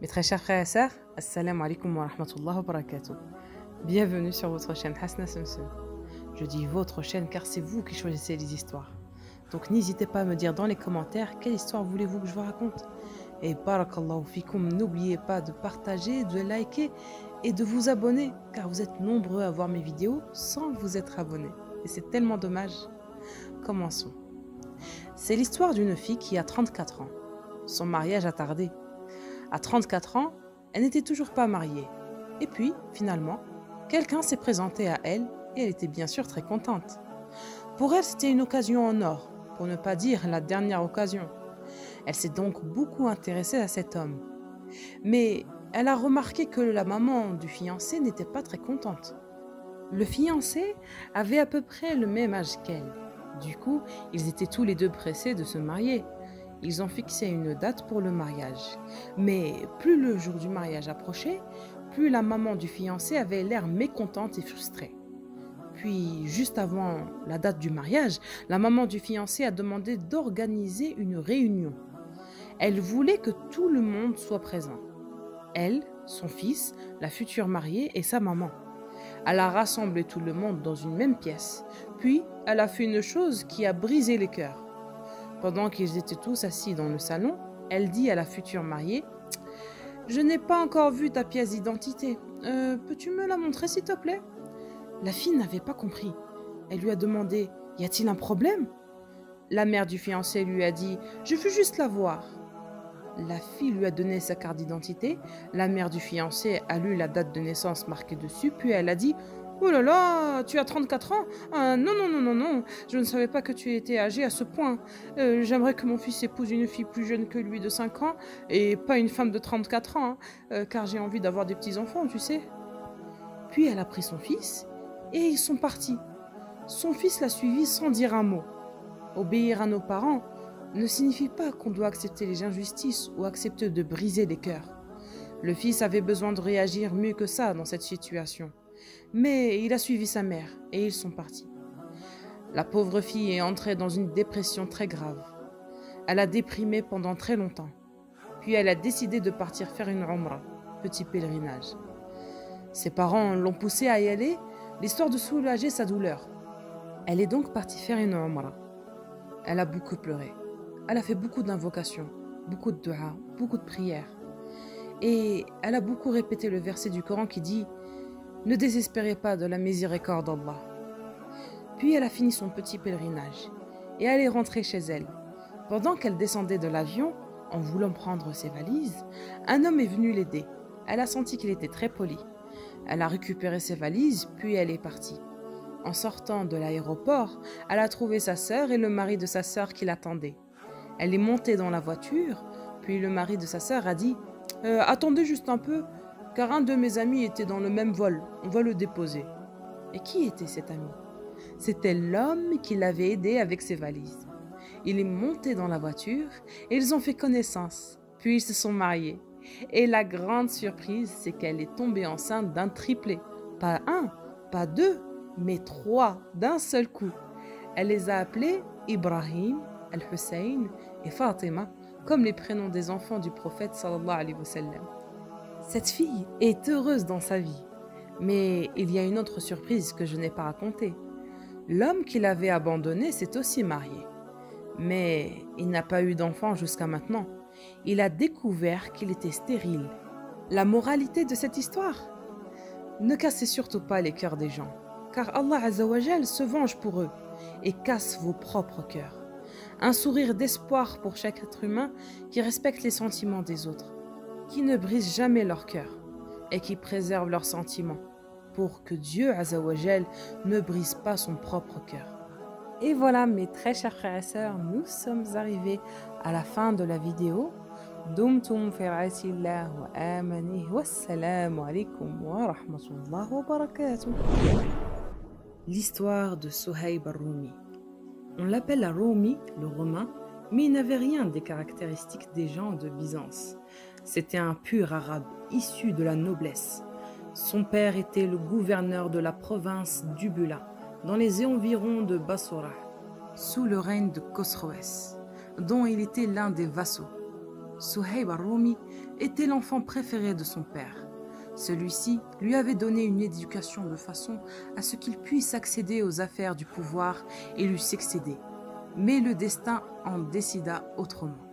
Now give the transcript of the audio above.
Mes très chers frères et sœurs, assalamu alaikum wa rahmatullahi wa barakatuh. Bienvenue sur votre chaîne Hasna Samsung. Je dis votre chaîne car c'est vous qui choisissez les histoires. Donc n'hésitez pas à me dire dans les commentaires quelle histoire voulez-vous que je vous raconte. Et barakallahu fikum, n'oubliez pas de partager, de liker et de vous abonner car vous êtes nombreux à voir mes vidéos sans vous être abonnés. Et c'est tellement dommage. Commençons. C'est l'histoire d'une fille qui a 34 ans. Son mariage a tardé. À 34 ans, elle n'était toujours pas mariée. Et puis, finalement, quelqu'un s'est présenté à elle et elle était bien sûr très contente. Pour elle, c'était une occasion en or, pour ne pas dire la dernière occasion. Elle s'est donc beaucoup intéressée à cet homme. Mais elle a remarqué que la maman du fiancé n'était pas très contente. Le fiancé avait à peu près le même âge qu'elle. Du coup, ils étaient tous les deux pressés de se marier. Ils ont fixé une date pour le mariage. Mais plus le jour du mariage approchait, plus la maman du fiancé avait l'air mécontente et frustrée. Puis, juste avant la date du mariage, la maman du fiancé a demandé d'organiser une réunion. Elle voulait que tout le monde soit présent. Elle, son fils, la future mariée et sa maman. Elle a rassemblé tout le monde dans une même pièce. Puis, elle a fait une chose qui a brisé les cœurs. Pendant qu'ils étaient tous assis dans le salon, elle dit à la future mariée « Je n'ai pas encore vu ta pièce d'identité. Peux-tu me la montrer s'il te plaît ?» La fille n'avait pas compris. Elle lui a demandé « Y a-t-il un problème ?» La mère du fiancé lui a dit « Je veux juste la voir. » La fille lui a donné sa carte d'identité. La mère du fiancé a lu la date de naissance marquée dessus, puis elle a dit « Oh là là, tu as 34 ans? Ah, non, non, non, non, non, je ne savais pas que tu étais âgé à ce point. J'aimerais que mon fils épouse une fille plus jeune que lui de 5 ans et pas une femme de 34 ans, car j'ai envie d'avoir des petits-enfants, tu sais. » Puis elle a pris son fils et ils sont partis. Son fils l'a suivi sans dire un mot. Obéir à nos parents ne signifie pas qu'on doit accepter les injustices ou accepter de briser les cœurs. Le fils avait besoin de réagir mieux que ça dans cette situation. Mais il a suivi sa mère et ils sont partis. La pauvre fille est entrée dans une dépression très grave. Elle a déprimé pendant très longtemps. Puis elle a décidé de partir faire une umrah, petit pèlerinage. Ses parents l'ont poussée à y aller, l'histoire de soulager sa douleur. Elle est donc partie faire une umrah. Elle a beaucoup pleuré. Elle a fait beaucoup d'invocations, beaucoup de dua, beaucoup de prières. Et elle a beaucoup répété le verset du Coran qui dit « Ne désespérez pas de la miséricorde d'Allah ». Puis elle a fini son petit pèlerinage et elle est rentrée chez elle. Pendant qu'elle descendait de l'avion, en voulant prendre ses valises, un homme est venu l'aider. Elle a senti qu'il était très poli. Elle a récupéré ses valises, puis elle est partie. En sortant de l'aéroport, elle a trouvé sa sœur et le mari de sa sœur qui l'attendaient. Elle est montée dans la voiture, puis le mari de sa sœur a dit « Attendez juste un peu, car un de mes amis était dans le même vol, on va le déposer. » Et qui était cet ami? C'était l'homme qui l'avait aidé avec ses valises. Il est monté dans la voiture et ils ont fait connaissance, puis ils se sont mariés. Et la grande surprise, c'est qu'elle est tombée enceinte d'un triplé. Pas un, pas deux, mais 3 d'un seul coup. Elle les a appelés Ibrahim, Al-Hussein et Fatima, comme les prénoms des enfants du prophète sallallahu alayhi wa sallam. Cette fille est heureuse dans sa vie, mais il y a une autre surprise que je n'ai pas racontée. L'homme qui l'avait abandonné s'est aussi marié, mais il n'a pas eu d'enfant jusqu'à maintenant. Il a découvert qu'il était stérile. La moralité de cette histoire? Ne cassez surtout pas les cœurs des gens, car Allah Azza wa Jal se venge pour eux et casse vos propres cœurs. Un sourire d'espoir pour chaque être humain qui respecte les sentiments des autres, qui ne brise jamais leur cœur et qui préserve leurs sentiments pour que Dieu Azza wa Jal ne brise pas son propre cœur. Et voilà mes très chers frères et sœurs, nous sommes arrivés à la fin de la vidéo. Dumtum fi ra'atillah wa amani wassalamu alaikum wa rahmatullah wa barakatuh. L'histoire de Suhayb al-Rumi. On l'appelle Rumi, le romain, mais il n'avait rien des caractéristiques des gens de Byzance. C'était un pur arabe, issu de la noblesse. Son père était le gouverneur de la province d'Ubula, dans les environs de Bassora, sous le règne de Khosroès, dont il était l'un des vassaux. Suhayb al-Rumi était l'enfant préféré de son père. Celui-ci lui avait donné une éducation de façon à ce qu'il puisse accéder aux affaires du pouvoir et lui succéder. Mais le destin en décida autrement.